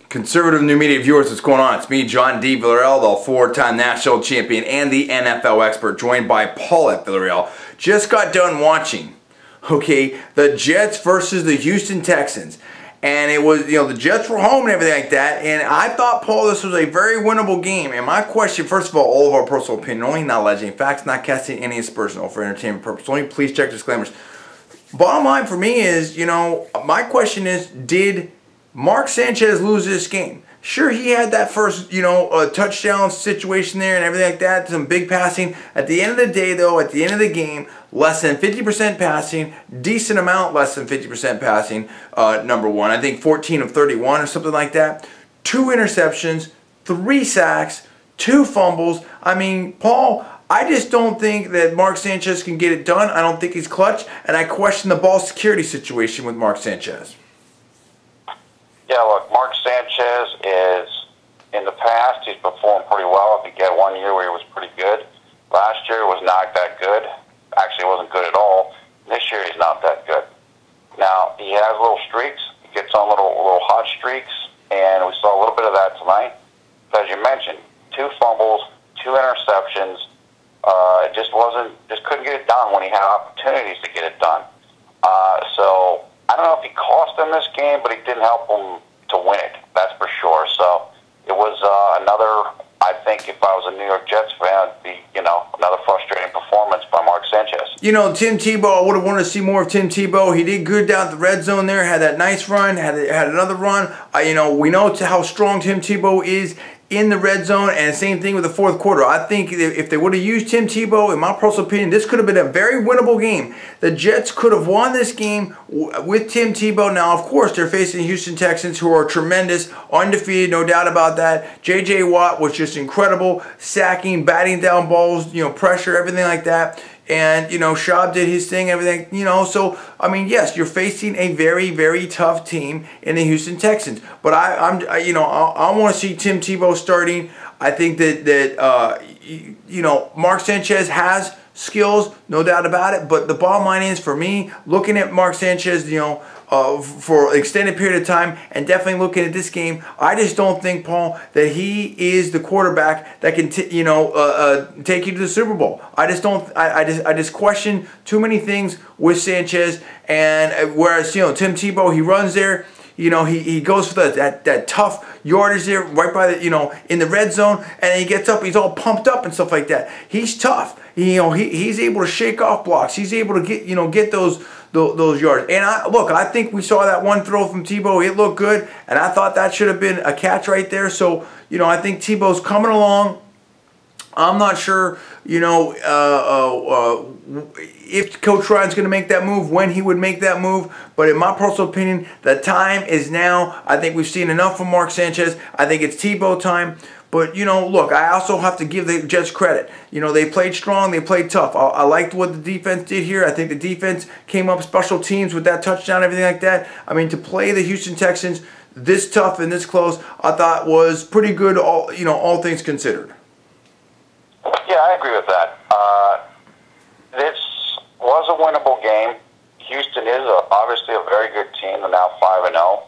Conservative New Media viewers, what's going on? It's me, John D.Villarreal, the four-time national champion and the NFL expert, joined by Paul at Villarreal. Just got done watching, the Jets versus the Houston Texans. And it was, the Jets were home and everything like that. And I thought, Paul, this was a very winnable game. And my question, first of all of our personal opinion, only not alleging facts, not casting any aspersion for entertainment purposes. Only please check disclaimers. Bottom line for me is, my question is, did Mark Sanchez lose this game? Sure, he had that first, touchdown situation there and everything like that, some big passing. At the end of the day, though, at the end of the game, less than 50% passing, decent amount less than 50% passing, number one. I think 14 of 31 or something like that. 2 interceptions, 3 sacks, 2 fumbles. I mean, Paul, I just don't think that Mark Sanchez can get it done. I don't think he's clutch, and I question the ball security situation with Mark Sanchez. Yeah, look, Mark Sanchez is, in the past, he's performed pretty well. I think he had 1 year where he was pretty good. Last year was not that good. Actually, it wasn't good at all. This year, he's not that good. Now, he has little streaks. He gets on little hot streaks, and we saw a little bit of that tonight. But as you mentioned, 2 fumbles, 2 interceptions. Just couldn't get it done when he had opportunities to get it done. So I don't know if he cost them this game, but he didn't help them to win it. That's for sure. So it was another. I think if I was a New York Jets fan, it'd be another frustrating performance by Mark Sanchez. Tim Tebow. I would have wanted to see more of Tim Tebow. He did good down at the red zone there. Had that nice run. Had another run. We know how strong Tim Tebow is in the red zone, and same thing with the fourth quarter. I think if they would have used Tim Tebow, in my personal opinion, this could have been a very winnable game. The Jets could have won this game with Tim Tebow. Now, of course, they're facing the Houston Texans, who are tremendous, undefeated, no doubt about that. J.J. Watt was just incredible, sacking, batting down balls, pressure, everything like that. And, Schaub did his thing, everything, so, I mean, yes, you're facing a very, very tough team in the Houston Texans. But I want to see Tim Tebow starting. I think that Mark Sanchez has skills, no doubt about it. But the bottom line is, for me, looking at Mark Sanchez, for an extended period of time, and definitely looking at this game, I just don't think, Paul, that he is the quarterback that can, take you to the Super Bowl. I just don't. I just question too many things with Sanchez. And whereas Tim Tebow, he runs there. He goes for that tough yardage there, right by the in the red zone, and he gets up. He's all pumped up and stuff like that. He's tough. He's able to shake off blocks. He's able to get those yards. And I think we saw that one throw from Tebow. It looked good, and I thought that should have been a catch right there. So I think Tebow's coming along. I'm not sure, if Coach Ryan's going to make that move, when he would make that move. But in my personal opinion, the time is now. I think we've seen enough from Mark Sanchez. I think it's Tebow time. But, look, I also have to give the Jets credit. They played strong. They played tough. I liked what the defense did here. I think the defense came up special teams with that touchdown, everything like that. I mean, to play the Houston Texans this tough and this close, I thought was pretty good, all things considered. Yeah, I agree with that. This was a winnable game. Houston is obviously a very good team. They're now 5-0,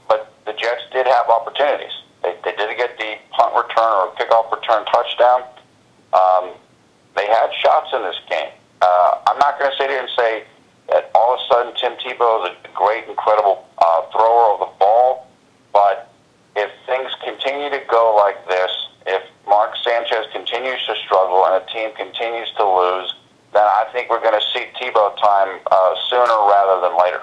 but the Jets did have opportunities. They did get the punt return or kickoff return touchdown. They had shots in this game. I'm not going to sit here and say that all of a sudden Tim Tebow is a great, incredible thrower of the ball, but if things continue to go like this, if Mark Sanchez continues to struggle and the team continues to lose, then I think we're going to see Tebow time sooner rather than later.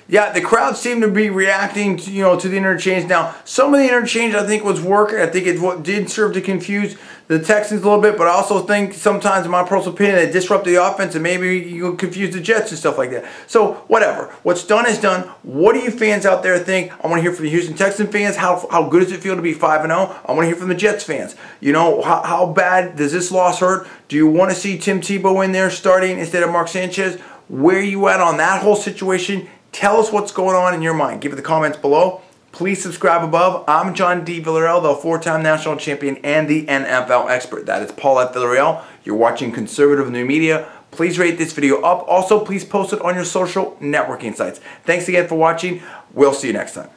Yeah, the crowd seemed to be reacting to, to the interchange. Now, some of the interchange I think was working. I think it did serve to confuse the Texans a little bit, but I also think sometimes, in my personal opinion, it disrupted the offense and maybe you confuse the Jets and stuff like that. So, whatever. What's done is done. What do you fans out there think? I want to hear from the Houston Texans fans. How good does it feel to be 5-0? I want to hear from the Jets fans. How bad does this loss hurt? Do you want to see Tim Tebow in there starting instead of Mark Sanchez? Where are you at on that whole situation? Tell us what's going on in your mind. Give it the comments below. Please subscribe above. I'm John D.Villarreal, the four-time national champion and the NFL expert. That is Paul at Villarreal. You're watching Conservative New Media. Please rate this video up. Also, please post it on your social networking sites. Thanks again for watching. We'll see you next time.